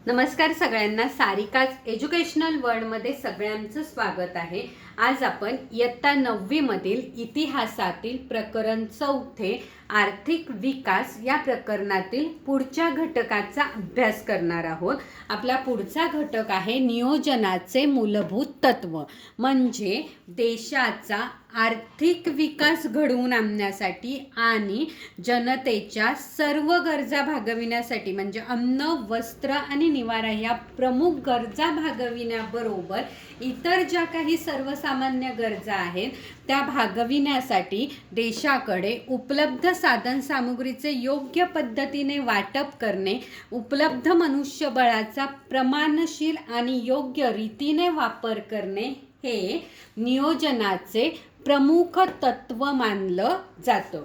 नमस्कार सगळ्यांना, सारिकाच एज्युकेशनल वर्ल्डमध्ये सगळ्यांचं स्वागत आहे। आज आपण इयत्ता 9वी मधील इतिहासातील प्रकरण 4 आर्थिक विकास या प्रकरणातील पुढच्या घटकाचा अभ्यास करणार आहोत। आपला पुढचा घटक आहे नियोजनाचे मूलभूत तत्व, म्हणजे देशाचा आर्थिक विकास घडवून आणण्यासाठी आणि जनतेच्या सर्व गरजा भागविण्यासाठी, म्हणजे अन्न, वस्त्र आणि निवारा या प्रमुख गरजा भागविण्याबरोबर इतर ज्या काही सर्वसामान्य गरजा आहेत त्या भागविण्यासाठी देशाकडे उपलब्ध साधनसामुग्रीचे योग्य पद्धतीने वाटप करणे, उपलब्ध मनुष्यबळाचा प्रमाणशील आणि योग्य रीतीने वापर करणे हे नियोजनाचे प्रमुख तत्व मानलं जातं।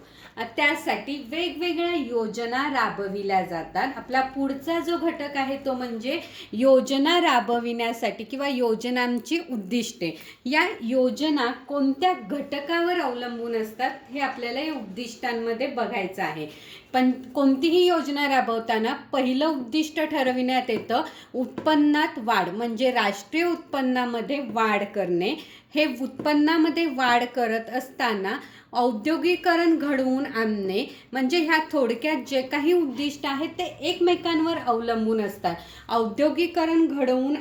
त्यासाठी वेगवेगळ्या योजना राबविल्या जातात। आपला पुढचा जो घटक आहे तो म्हणजे योजना राबविण्यासाठी किंवा योजनांची उद्दिष्टे। या योजना कोणत्या घटकावर अवलंबून असतात हे आपल्याला या उद्दिष्टांमध्ये बघायचं आहे। पण कोणतीही योजना राबवताना पहिलं उद्दिष्ट ठरविण्यात येतं उत्पन्नात वाढ, म्हणजे राष्ट्रीय उत्पन्नामध्ये वाढ करणे। हे उत्पन्नामध्ये वाढ करत असताना औद्योगिकरण घडवून आणणे, म्हणजे ह्या थोडक्यात जे काही उद्दिष्ट आहेत ते एकमेकांवर अवलंबून असतात। औद्योगिकरण घडवून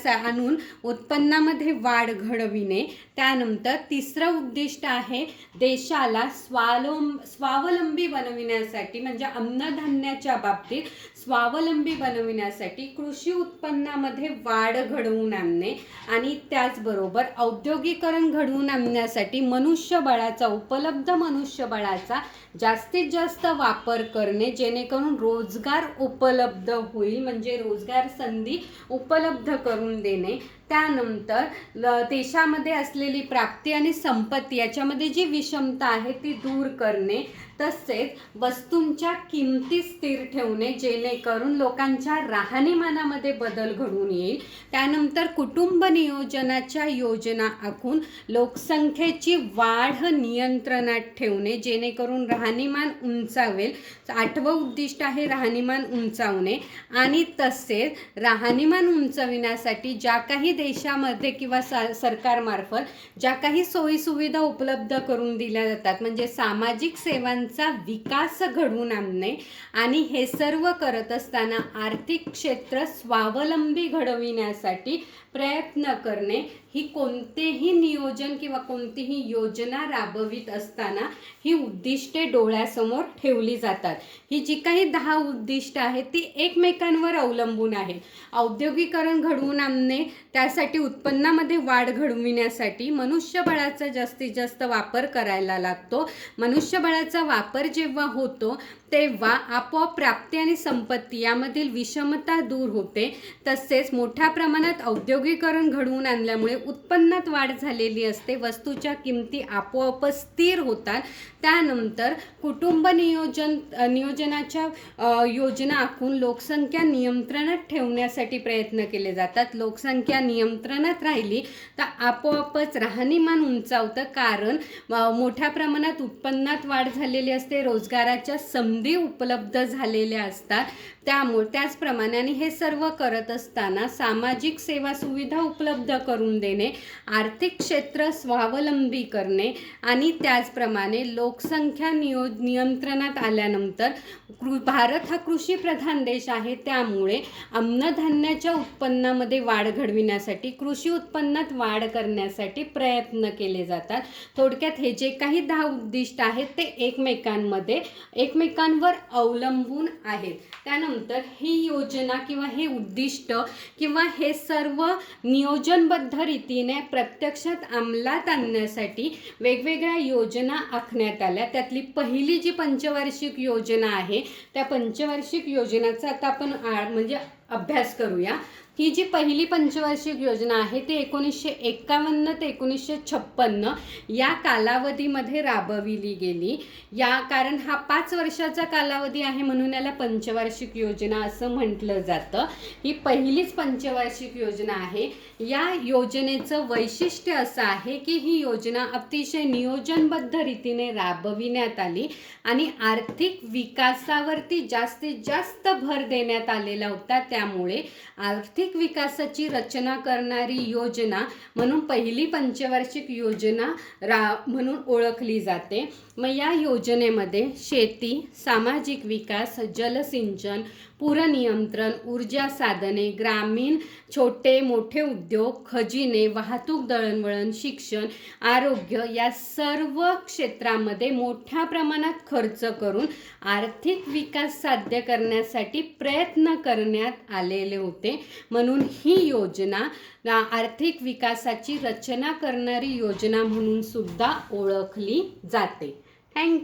आणून उत्पन्नामध्ये वाढ घडविणे। त्यानंतर तिसरं उद्दिष्ट आहे देशाला स्वावलंबी बनविण्यासाठी, म्हणजे अन्नधान्याच्या बाबतीत स्वावलंबी बनविण्यासाठी कृषी उत्पन्नामध्ये वाढ घडवून आणणे। आणि त्याचबरोबर औद्योगिकरण घडवून आणण्यासाठी उपलब्ध मनुष्यबळाचा जास्तीत जास्त वापर करणे, जेणेकरून रोजगार उपलब्ध होईल, म्हणजे रोजगार संधी उपलब्ध करून देणे। त्यानंतर देशामध्ये असलेली प्राप्ती आणि संपत्ती याच्यामध्ये जी विषमता आहे ती दूर करणे। तसेच वस्तूंच्या किमती स्थिर ठेवणे, जेणेकरून लोकांच्या राहणीमानामध्ये बदल घडून येईल। त्यानंतर कुटुंब नियोजनाच्या योजना आखून लोकसंख्येची वाढ नियंत्रणात ठेवणे, जेणेकरून राहणीमान उंचावेल। 8वं उद्दिष्ट आहे राहणीमान उंचावणे। आणि तसेच राहणीमान उंचाविण्यासाठी ज्या काही देशामध्ये किंवा सरकारमार्फत ज्या काही सोयी सुविधा उपलब्ध करून दिल्या जातात, म्हणजे सामाजिक सेवांचा विकास घडवून आणणे। आणि हे सर्व करत असताना आर्थिक क्षेत्र स्वावलंबी घडविण्यासाठी प्रयत्न करणे। ही कोणतेही नियोजन किंवा कोणतीही योजना राबवित असताना ही उद्दिष्टे डोळ्यासमोर ठेवली जातात। ही जी काही 10 उद्दिष्ट आहेत ती एकमेकांवर अवलंबून आहेत। औद्योगिकरण घडवून आणणे, त्यासाठी उत्पन्नामध्ये वाढ घडविण्यासाठी मनुष्यबळाचा जास्तीत जास्त वापर करायला लागतो। मनुष्यबळाचा वापर जेव्हा होतो तेव्हा आपोआप प्राप्ती आणि संपत्ती यामधील विषमता दूर होते। तसेच मोठ्या प्रमाणात औद्योगिकरण घडवून आणल्यामुळे उत्पन्नात वाढ झालेली असते, वस्तूच्या किमती आपोआप स्थिर होतात। त्यानंतर कुटुंब नियोजनाच्या योजना आखून लोकसंख्या नियंत्रणात ठेवण्यासाठी प्रयत्न केले जातात। लोकसंख्या नियंत्रणात राहिली तर आपोआपच राहणीमान उंचावतं, कारण मोठ्या प्रमाणात उत्पन्नात वाढ झालेली असते, रोजगाराच्या संधी उपलब्ध झालेल्या असतात। त्याचप्रमाणे आणि हे सर्व करत असताना सामाजिक सेवा सुविधा उपलब्ध करून देणे, आर्थिक क्षेत्र स्वावलंबी करणे आणि त्याचप्रमाणे लोकसंख्या नियंत्रणात आल्यानंतर भारत हा कृषी प्रधान देश आहे, त्यामुळे अन्नधान्याच्या उत्पन्नामध्ये वाढ घडविण्यासाठी कृषी उत्पन्नात वाढ करण्यासाठी प्रयत्न केले जातात। थोडक्यात हे जे काही 10 उद्दिष्ट आहेत ते एकमेकांवर अवलंबून आहेत। त्यानंतर ही योजना किंवा हे उद्दिष्ट किंवा हे सर्व नियोजनबद्ध रीतीने प्रत्यक्षात अंमलात आणण्यासाठी वेगवेगळ्या योजना आखण्यात आल्या। त्यातली पहिली जी पंचवार्षिक योजना आहे त्या पंचवार्षिक योजनेचा आता आपण अभ्यास करूया। ही जी पहिली पंचवार्षिक योजना आहे ती 1951 ते 1956 या कालावधीमध्ये राबविली गेली। कारण हा 5 वर्षाचा कालावधी आहे म्हणून याला पंचवार्षिक योजना असं म्हटलं जातं। ही पहिलीच पंचवार्षिक योजना आहे। या योजनेचं वैशिष्ट्य असं आहे की ही योजना अतिशय नियोजनबद्ध रीतीने राबविण्यात आली आणि आर्थिक विकासावरती जास्तीत जास्त भर देण्यात आलेला होता। असल्यामुळे आर्थिक विकासाची रचना करणारी योजना म्हणून पहिली पंचवार्षिक योजना म्हणून ओळखली जाते. मग या योजनेमध्ये शेती, सामाजिक विकास, जलसिंचन, पूरनियंत्रण, ऊर्जा साधने, ग्रामीण छोटे मोठे उद्योग, खजिने, वाहतूक, दळणवळण, शिक्षण, आरोग्य या सर्व क्षेत्रामध्ये मोठ्या प्रमाणात खर्च करून आर्थिक विकास साध्य करण्यासाठी प्रयत्न करण्यात आलेले होते. म्हणून ही योजना आर्थिक विकासाची रचना करणारी योजना म्हणून सुद्धा ओळखली जाते. थँक्यू.